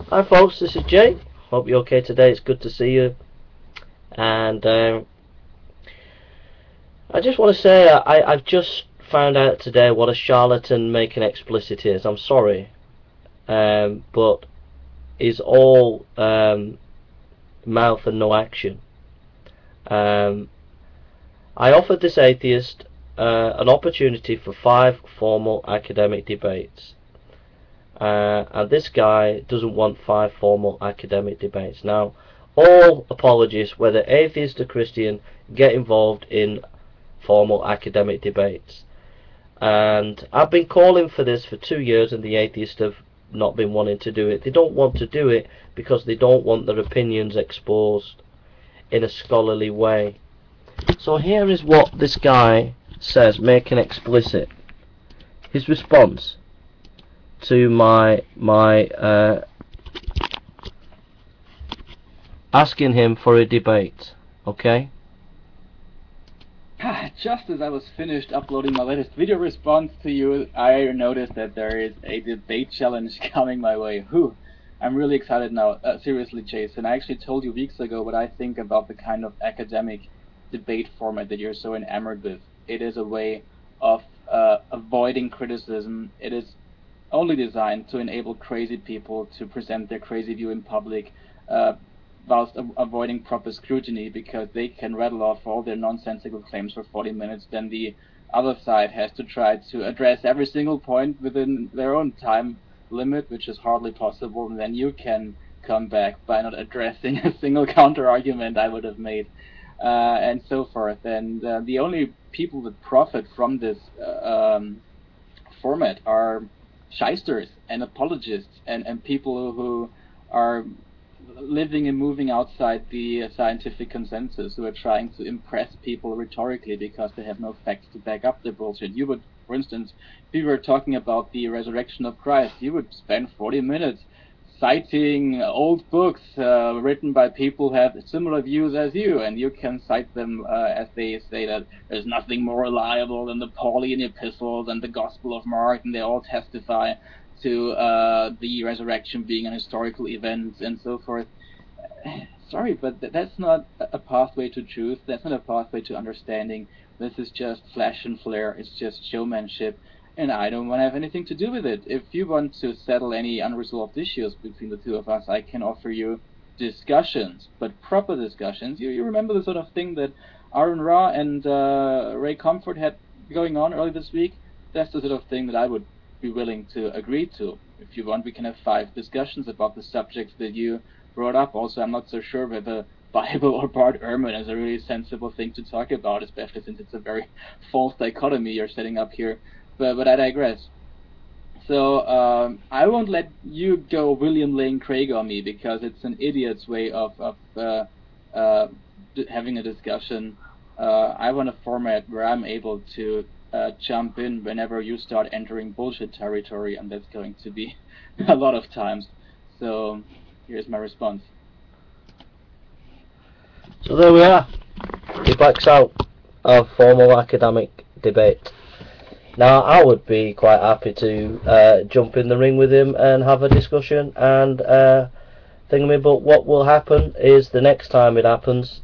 Hi folks, this is Jay. Hope you're okay today. It's good to see you. And I just want to say I've just found out today what a charlatan making explicit is. I'm sorry, but is all mouth and no action. I offered this atheist an opportunity for 5 formal academic debates. And this guy doesn't want 5 formal academic debates. Now, all apologists, whether atheist or Christian, get involved in formal academic debates. And I've been calling for this for 2 years, and the atheists have not been wanting to do it. They don't want to do it because they don't want their opinions exposed in a scholarly way. So here is what this guy says, making explicit. His response to my asking him for a debate. Okay? Just as I was finished uploading my latest video response to you, I noticed that there is a debate challenge coming my way. Whew, I'm really excited now. Seriously, Jason, I actually told you weeks ago what I think about the kind of academic debate format that you're so enamored with. It is a way of avoiding criticism. It is only designed to enable crazy people to present their crazy view in public, whilst avoiding proper scrutiny, because they can rattle off all their nonsensical claims for 40 minutes. Then the other side has to try to address every single point within their own time limit, which is hardly possible, and then you can come back by not addressing a single counter argument I would have made, and so forth. And the only people that profit from this format are shysters and apologists and people who are living and moving outside the scientific consensus, who are trying to impress people rhetorically because they have no facts to back up their bullshit. You would, for instance, if you were talking about the resurrection of Christ, you would spend 40 minutes citing old books written by people who have similar views as you, and you can cite them as they say that there's nothing more reliable than the Pauline epistles and the Gospel of Mark, and they all testify to the resurrection being an historical event and so forth. Sorry, but that's not a pathway to truth. That's not a pathway to understanding. This is just flash and flare. It's just showmanship. And I don't want to have anything to do with it. If you want to settle any unresolved issues between the two of us, I can offer you discussions, but proper discussions. You remember the sort of thing that Aaron Ra and Ray Comfort had going on early this week? That's the sort of thing that I would be willing to agree to. If you want, we can have 5 discussions about the subjects that you brought up. Also, I'm not so sure whether Bible or Bart Ehrman is a really sensible thing to talk about, especially since it's a very false dichotomy you're setting up here. But I digress. So I won't let you go William Lane Craig on me, because it's an idiot's way of having a discussion. I want a format where I'm able to jump in whenever you start entering bullshit territory, and that's going to be a lot of times. So here's my response. So there we are. He backs out of formal academic debate. Now, I would be quite happy to jump in the ring with him and have a discussion and thingamy, but what will happen is the next time it happens,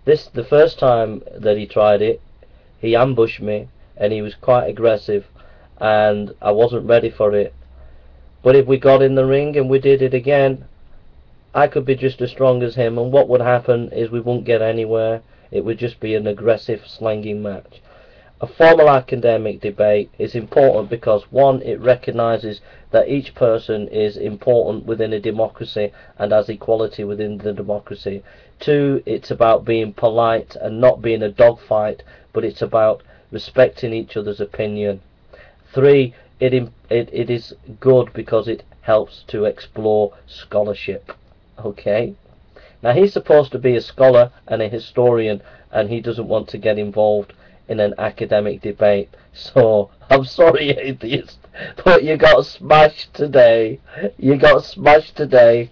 the first time that he tried it, he ambushed me and he was quite aggressive and I wasn't ready for it. But if we got in the ring and we did it again, I could be just as strong as him, and what would happen is we wouldn't get anywhere. It would just be an aggressive slanging match. A formal academic debate is important because, 1, it recognises that each person is important within a democracy and has equality within the democracy. 2, it's about being polite and not being a dogfight, but it's about respecting each other's opinion. 3, it is good because it helps to explore scholarship. Okay? Now, he's supposed to be a scholar and a historian, and he doesn't want to get involved in an academic debate. So, I'm sorry, atheist, but you got smashed today. You got smashed today.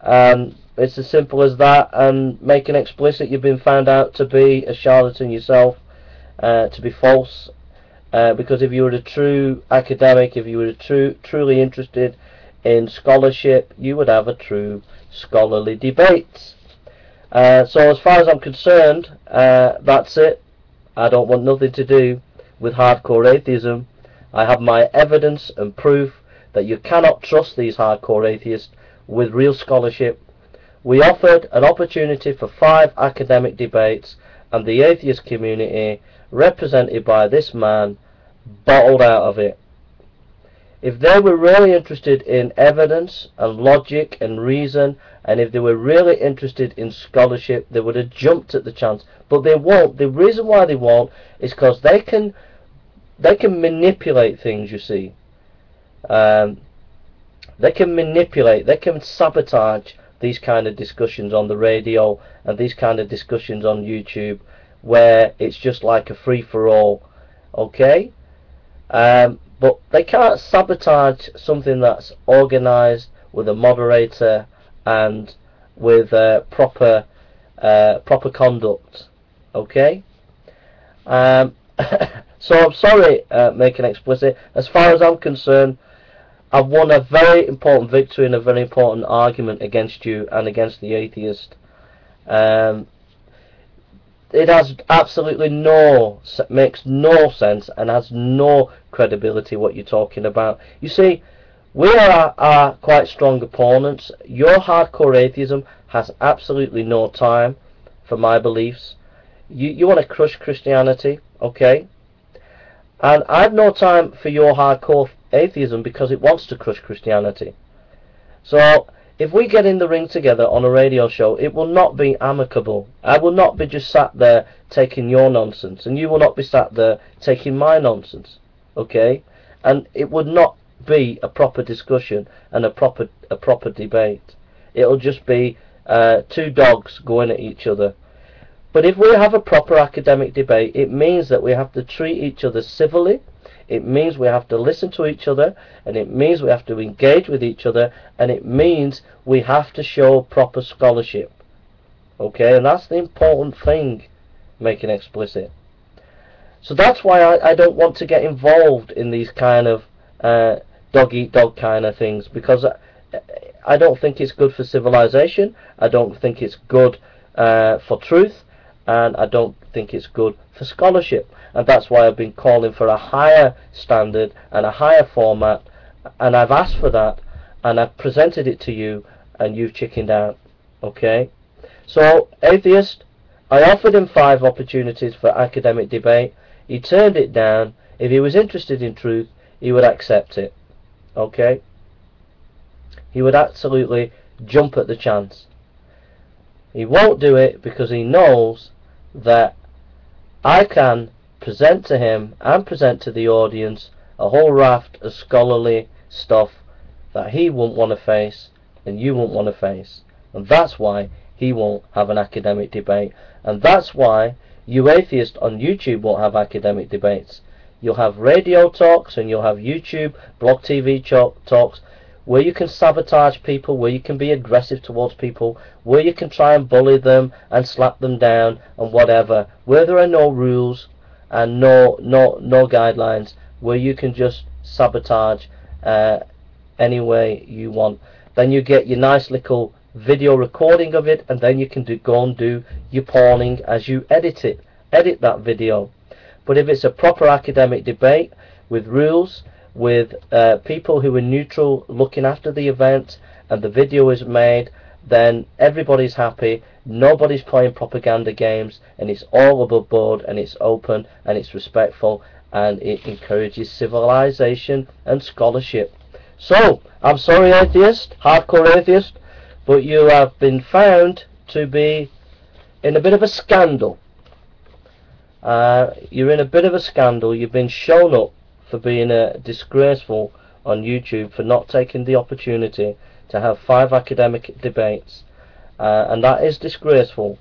It's as simple as that. And making explicit, you've been found out to be a charlatan yourself, to be false. Because if you were a true academic, if you were truly interested in scholarship, you would have a true scholarly debate. So as far as I'm concerned, that's it. I don't want nothing to do with hardcore atheism. I have my evidence and proof that you cannot trust these hardcore atheists with real scholarship. We offered an opportunity for 5 academic debates, and the atheist community, represented by this man, bottled out of it. If they were really interested in evidence and logic and reason, and if they were really interested in scholarship, they would have jumped at the chance. But they won't. The reason why they won't is because they can manipulate things, you see. They can manipulate, they can sabotage these kind of discussions on the radio and these kind of discussions on YouTube, where it's just like a free-for-all, okay? But they can't sabotage something that's organised with a moderator and with proper conduct, okay? So I'm sorry, Making Explicit. As far as I'm concerned, I've won a very important victory and a very important argument against you and against the atheist. It has absolutely makes no sense and has no credibility what you're talking about. You see, we are quite strong opponents. Your hardcore atheism has absolutely no time for my beliefs. You want to crush Christianity, okay? And I have no time for your hardcore atheism because it wants to crush Christianity. So if we get in the ring together on a radio show, it will not be amicable. I will not be just sat there taking your nonsense, and you will not be sat there taking my nonsense, okay? And it would not be a proper discussion and a proper debate. It'll just be 2 dogs going at each other. But if we have a proper academic debate, it means that we have to treat each other civilly. It means we have to listen to each other, and it means we have to engage with each other, and it means we have to show proper scholarship. Okay, and that's the important thing, Making Explicit. So that's why I don't want to get involved in these kind of dog-eat-dog kind of things, because I don't think it's good for civilization, I don't think it's good for truth, and I don't think it's good for scholarship. And that's why I've been calling for a higher standard and a higher format, and I've asked for that, and I've presented it to you, and you've chickened out. Okay? So, atheist, I offered him 5 opportunities for academic debate. He turned it down. If he was interested in truth, he would accept it. Okay? He would absolutely jump at the chance. He won't do it because he knows that I can present to him and present to the audience a whole raft of scholarly stuff that he won't want to face and you won't want to face. And that's why he won't have an academic debate. And that's why you atheists on YouTube won't have academic debates. You'll have radio talks and you'll have YouTube, blog TV talks, where you can sabotage people, where you can be aggressive towards people, where you can try and bully them and slap them down and whatever, where there are no rules and no guidelines, where you can just sabotage any way you want. Then you get your nice little video recording of it, and then you can go and do your porning as you edit that video. But if it's a proper academic debate with rules, with people who are neutral looking after the event, and the video is made, then everybody's happy, nobody's playing propaganda games, and it's all above board, and it's open, and it's respectful, and it encourages civilization and scholarship. So, I'm sorry, atheist, hardcore atheist, but you have been found to be in a bit of a scandal. You're in a bit of a scandal. You've been shown up for being disgraceful on YouTube, for not taking the opportunity to have 5 academic debates, and that is disgraceful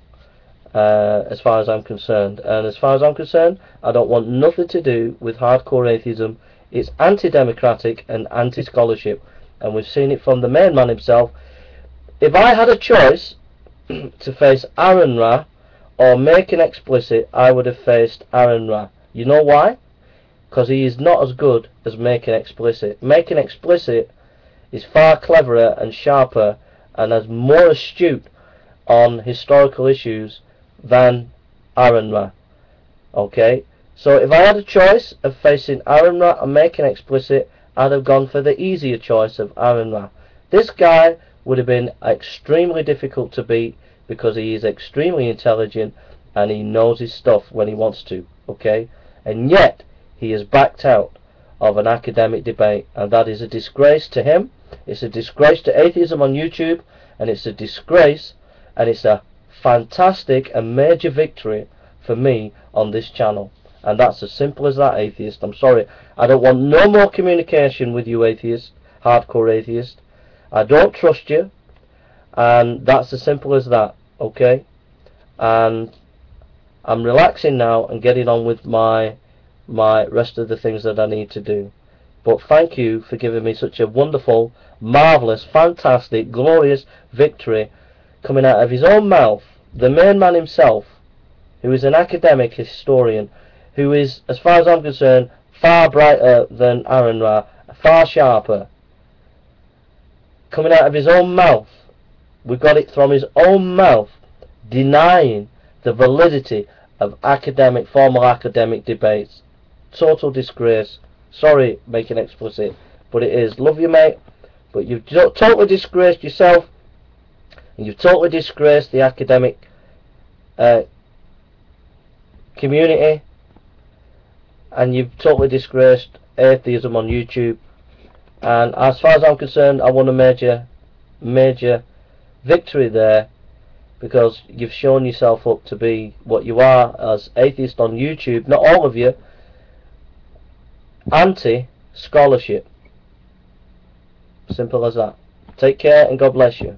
as far as I'm concerned. And as far as I'm concerned, I don't want nothing to do with hardcore atheism. It's anti-democratic and anti-scholarship, and we've seen it from the main man himself. If I had a choice to face Aaron Ra or Making Explicit, I would have faced Aaron Ra. You know why? Because he is not as good as Making Explicit. Making Explicit is far cleverer and sharper and is more astute on historical issues than Aaron Ra. Okay, so if I had a choice of facing Aaron Ra and Making Explicit, I'd have gone for the easier choice of Aaron Ra. This guy would have been extremely difficult to beat because he is extremely intelligent and he knows his stuff when he wants to. Okay, and yet he has backed out of an academic debate, and that is a disgrace to him. It's a disgrace to atheism on YouTube, and it's a disgrace, and it's a fantastic and major victory for me on this channel. And that's as simple as that, atheist. I'm sorry, I don't want no more communication with you, atheist, hardcore atheist. I don't trust you, and that's as simple as that. Okay, and I'm relaxing now and getting on with my rest of the things that I need to do. But thank you for giving me such a wonderful, marvellous, fantastic, glorious victory coming out of his own mouth, the main man himself, who is an academic historian, who is, as far as I'm concerned, far brighter than Aaron Ra, far sharper. Coming out of his own mouth, we got it from his own mouth, denying the validity of formal academic debates. Total disgrace. Sorry, Making Explicit, but it is. Love you, mate, but you've totally disgraced yourself, and you've totally disgraced the academic community, and you've totally disgraced atheism on YouTube. And as far as I'm concerned, I won a major victory there, because you've shown yourself up to be what you are as atheist on YouTube. Not all of you. Anti-scholarship. Simple as that. Take care and God bless you.